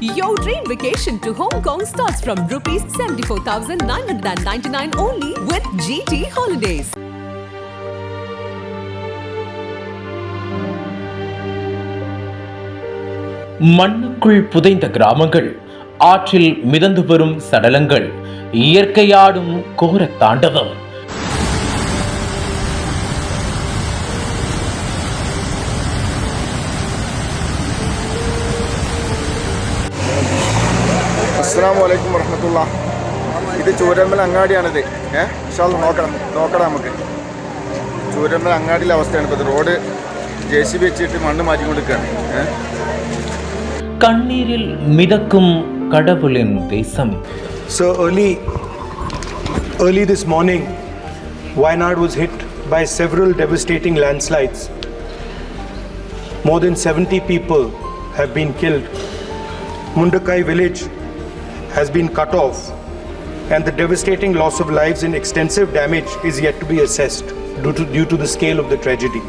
Your dream vacation to Hong Kong starts from rupees 74,999 only with GT Holidays. மண்ணுக்குள் புதைந்த கிராமங்கள், ஆற்றில் மிதந்து வரும் சடலங்கள், இயற்கையாடும் கோர தாண்டவம். അസ്സലാമു അലൈക്കും വറഹ്മത്തുള്ളാഹി. ഇത് ചൂരമ്മൽ അങ്ങാടിയാണിത്. ഇൻഷാല്ലാ നോക്കണം നമുക്ക്. ചൂരമ്മൽ അങ്ങാടിയിലെ അവസ്ഥയാണ് ഇപ്പോൾ. റോഡ് JCB വെച്ചിട്ട് മണ്ണ് മാറ്റിക്കൊണ്ടിരിക്കുകയാണ്. கண்ணீரில் மிதக்கும் கடவுளின் தேசம். So early this morning, Wayanad was hit by several devastating landslides. More than 70 people have been killed. Mundakai village has been cut off, and the devastating loss of lives and extensive damage is yet to be assessed due to the scale of the tragedy.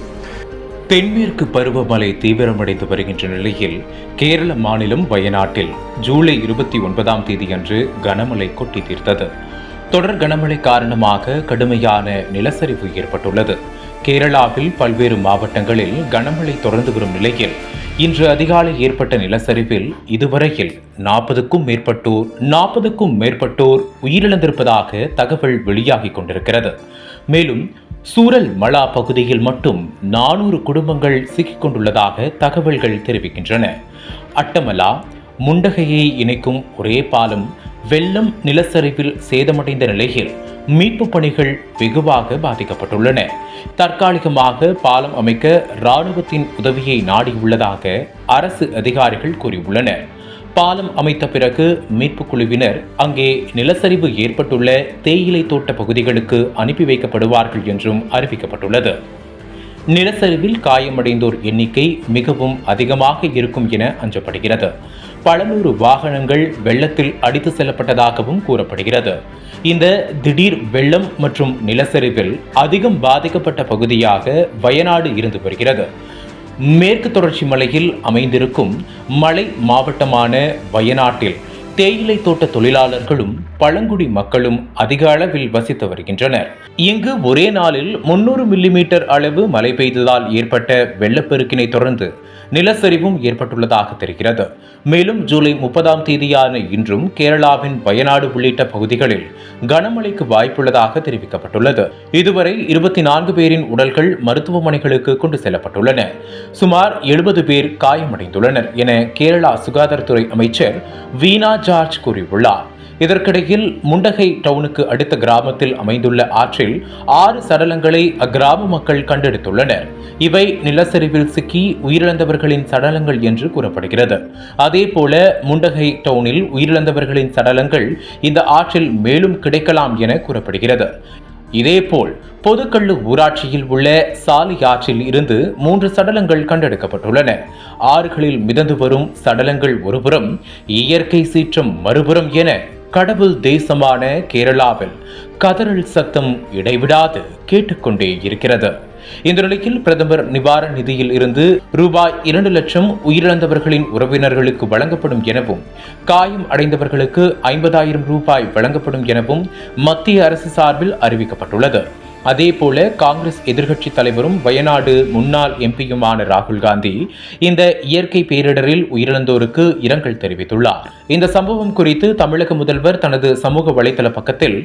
தென்மேற்கு பருவமழை தீவிரமடைந்து வருகின்ற நிலையில் கேரள மாநிலம் வயநாட்டில் ஜூலை 29ஆம் தேதியன்று கனமழை கொட்டி தீர்த்தது. தொடர் கனமழை காரணமாக கடுமையான நிலச்சரிவு ஏற்பட்டுள்ளது. கேரளாவில் பல்வேறு மாவட்டங்களில் கனமழை தொடர்ந்து வரும் நிலையில் இன்று அதிகாலை ஏற்பட்ட நிலச்சரிவில் இதுவரையில் 40க்கும் மேற்பட்டோர் உயிரிழந்திருப்பதாக தகவல் வெளியாகிக் கொண்டிருக்கிறது. மேலும் சூரல் மலா பகுதியில் மட்டும் 400 குடும்பங்கள் சிக்கிக் கொண்டுள்ளதாக தகவல்கள் தெரிவிக்கின்றன. அட்டமலா முண்டகையை இணைக்கும் ஒரே பாலம் வெள்ளம் நிலச்சரிவில் சேதமடைந்த நிலையில் மீட்பு பணிகள் வெகுவாக பாதிக்கப்பட்டுள்ளன. தற்காலிகமாக பாலம் அமைக்க இராணுவத்தின் உதவியை நாடியுள்ளதாக அரசு அதிகாரிகள் கூறியுள்ளனர். பாலம் அமைத்த பிறகு மீட்பு குழுவினர் அங்கே நிலச்சரிவு ஏற்பட்டுள்ள தேயிலை தோட்ட பகுதிகளுக்கு அனுப்பி வைக்கப்படுவார்கள் என்றும் அறிவிக்கப்பட்டுள்ளது. நிலச்சரிவில் காயமடைந்தோர் எண்ணிக்கை மிகவும் அதிகமாக இருக்கும் என அஞ்சப்படுகிறது. பல நூறு வாகனங்கள் வெள்ளத்தில் அடித்து செல்லப்பட்டதாகவும் கூறப்படுகிறது. இந்த திடீர் வெள்ளம் மற்றும் நிலச்சரிவில் அதிகம் பாதிக்கப்பட்ட பகுதியாக வயநாடு இருந்து வருகிறது. மேற்கு தொடர்ச்சி மலையில் அமைந்திருக்கும் மலை மாவட்டமான வயநாட்டில் தேயிலை தோட்ட தொழிலாளர்களும் பழங்குடி மக்களும் அதிக அளவில் வசித்து வருகின்றனர். இங்கு ஒரே நாளில் 300 மில்லிமீட்டர் அளவு மழை பெய்ததால் ஏற்பட்ட வெள்ளப்பெருக்கினை தொடர்ந்து நிலச்சரிவும் ஏற்பட்டுள்ளதாக தெரிகிறது. மேலும் ஜூலை 30ஆம் தேதியான இன்றும் கேரளாவின் வயநாடு உள்ளிட்ட பகுதிகளில் கனமழைக்கு வாய்ப்புள்ளதாக தெரிவிக்கப்பட்டுள்ளது. இதுவரை 24 பேரின் உடல்கள் மருத்துவமனைகளுக்கு கொண்டு செல்லப்பட்டுள்ளன. சுமார் 70 பேர் காயமடைந்துள்ளனர் என கேரளா சுகாதாரத்துறை அமைச்சர் வீணா ஜார்ஜ் கூறியுள்ளார். இதற்கிடையில் முண்டகை டவுனுக்கு அடுத்த கிராமத்தில் அமைந்துள்ள ஆற்றில் 6 சடலங்களை அக்கிராம மக்கள் கண்டெடுத்துள்ளனர். இவை நிலச்சரிவில் சிக்கி உயிரிழந்தவர்களின் சடலங்கள் என்று கூறப்படுகிறது. அதேபோல முண்டகை டவுனில் உயிரிழந்தவர்களின் சடலங்கள் இந்த ஆற்றில் மேலும் கிடைக்கலாம் என கூறப்படுகிறது. இதேபோல் பொதுக்கள்ளு ஊராட்சியில் உள்ள சாலி ஆற்றில் இருந்து 3 சடலங்கள் கண்டெடுக்கப்பட்டுள்ளன. ஆறுகளில் மிதந்து வரும் சடலங்கள் ஒருபுறம், இயற்கை சீற்றம் மறுபுறம் என கடவுள் தேசமான கேரளாவில் கதறல் சத்தம் இடைவிடாது கேட்டுக்கொண்டே இருக்கிறது. இந்த நிலையில் பிரதமர் நிவாரண நிதியில் இருந்து ரூபாய் 2 லட்சம் உயிரிழந்தவர்களின் உறவினர்களுக்கு வழங்கப்படும் எனவும், காயம் அடைந்தவர்களுக்கு 50,000 ரூபாய் வழங்கப்படும் எனவும் மத்திய அரசு சார்பில் அறிவிக்கப்பட்டுள்ளது. அதேபோல காங்கிரஸ் எதிர்க்கட்சி தலைவரும் வயநாடு முன்னாள் எம்பியுமான ராகுல் காந்தி இந்த இயற்கை பேரிடரில் உயிரிழந்தோருக்கு இரங்கல் தெரிவித்துள்ளார். இந்த சம்பவம் குறித்து தமிழக முதல்வர் தனது சமூக வலைதள பக்கத்தில்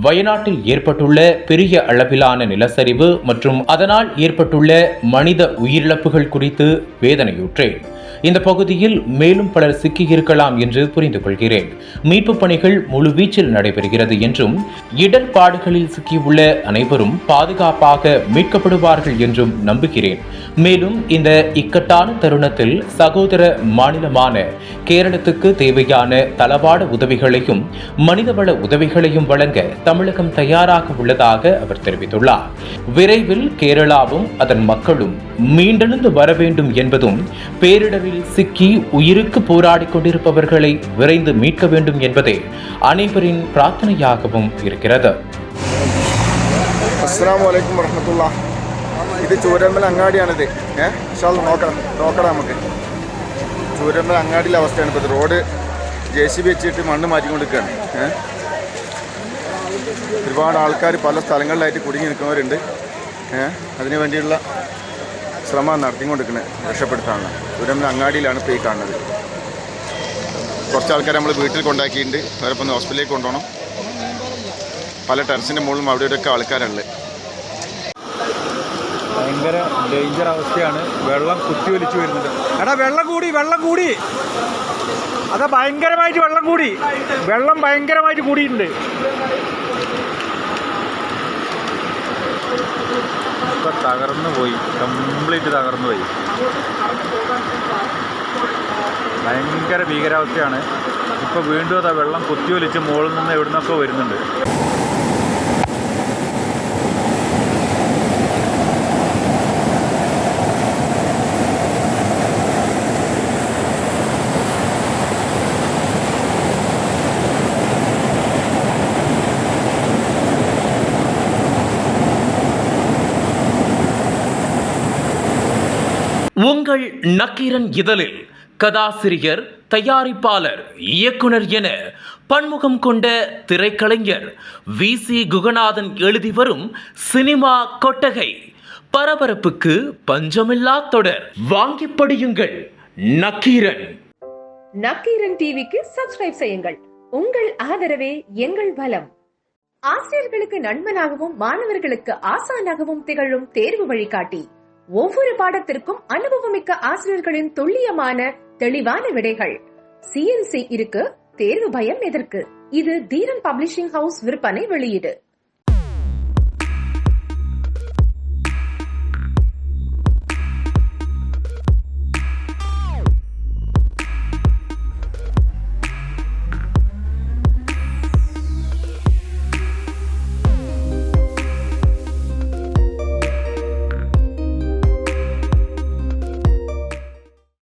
வயநாட்டில் ஏற்பட்டுள்ள பெரிய அளவிலான நிலச்சரிவு மற்றும் அதனால் ஏற்பட்டுள்ள மனித உயிரிழப்புகள் குறித்து வேதனையுற்றேன். இந்த பகுதியில் மேலும் பலர் சிக்கியிருக்கலாம் என்று புரிந்து கொள்கிறேன். மீட்பு பணிகள் முழுவீச்சில் நடைபெறுகிறது என்றும், இடர்பாடுகளில் சிக்கியுள்ள அனைவரும் பாதுகாப்பாக மீட்கப்படுவார்கள் என்றும் நம்புகிறேன். மேலும் இந்த இக்கட்டான தருணத்தில் சகோதர மாநிலமான கேரளத்துக்கு தேவையான தளவாட உதவிகளையும் மனிதவள உதவிகளையும் வழங்க தமிழகம் தயாராக உள்ளதாக அவர் தெரிவித்துள்ளார். விரைவில் கேரளாவும் அதன் மக்களும் மீண்டெழுந்து வர வேண்டும் என்பதும், பேரிடரில் சிக்கி உயிருக்கு போராடி கொண்டிருப்பவர்களை விரைந்து மீட்க வேண்டும் என்பதே அனைவரின் பிரார்த்தனையாகவும் இருக்கிறது. അസ്സലാമു അലൈക്കും വറഹ്മത്തുള്ളാഹി. ഇത് ചൂരമ്മൽ അങ്ങാടിയാണിത്. ഇൻഷാല്ലാ നോക്കണം നമുക്ക്. ചൂരമ്മൽ അങ്ങാടിയിലെ അവസ്ഥയാണ് ഇപ്പോൾ. റോഡ് JCB വെച്ചിട്ട് മണ്ണ് മാറ്റിക്കൊണ്ടിരിക്കുകയാണ്. ഒരുപാട് ആൾക്കാർ പല സ്ഥലങ്ങളിലായിട്ട് കുടുങ്ങി നിൽക്കുന്നവരുണ്ട്. അതിനു വേണ്ടിയുള്ള ശ്രമം നടത്തിക്കൊണ്ടിരിക്കുന്നത് രക്ഷപ്പെടുത്താനുള്ള. ചൂരമ്മൽ അങ്ങാടിയിലാണ് ഇപ്പോൾ ഈ കാണുന്നത്. കുറച്ച് ആൾക്കാർ നമ്മൾ വീട്ടിൽ കൊണ്ടാക്കിയിട്ടുണ്ട്. വേറെ ഇപ്പം ഹോസ്പിറ്റലിലേക്ക് കൊണ്ടുപോകണം. പല ടെറസിൻ്റെ മുകളിലും അവിടെ ഇവിടെയൊക്കെ ആൾക്കാരുണ്ട്. ഭയങ്കര ഡേഞ്ചർ അവസ്ഥയാണ്. വെള്ളം കുത്തിയൊലിച്ചു വരുന്നുണ്ട്. എടാ വെള്ളം കൂടി അതാ ഭയങ്കരമായിട്ട് വെള്ളം ഭയങ്കരമായിട്ട് കൂടിയിട്ടുണ്ട്. ഇപ്പം തകർന്നു പോയി, കംപ്ലീറ്റ് തകർന്നു പോയി. ഭയങ്കര ഭീകരാവസ്ഥയാണ്. ഇപ്പോൾ വീണ്ടും അതാ വെള്ളം കുത്തിയൊലിച്ച് മുകളിൽ നിന്ന് എവിടുന്നൊക്കെ വരുന്നുണ്ട്. உங்கள் நக்கீரன் இதழில் கதாசிரியர், தயாரிப்பாளர், இயக்குனர் என பன்முகம் கொண்ட திரைக்கலைஞர் VC குகநாதன் எழுதி வரும் சினிமா கொட்டகை பரபரப்புக்கு பஞ்சமில்லா தொடர். வாங்கி படியுங்கள். நக்கீரன். நக்கீரன் டிவிக்கு சப்ஸ்கிரைப் செய்யுங்கள். உங்கள் ஆதரவே எங்கள் பலம். ஆசிரியர்களுக்கு நண்பனாகவும் மாணவர்களுக்கு ஆசானாகவும் திகழும் தேர்வு வழிகாட்டி. ஒவ்வொரு பாடத்திற்கும் அனுபவமிக்க ஆசிரியர்களின் துல்லியமான தெளிவான விடைகள். CNC இருக்கு, தேர்வு பயம் எதற்கு? இது தீரன் பப்ளிஷிங் ஹவுஸ் விற்பனை வெளியீடு.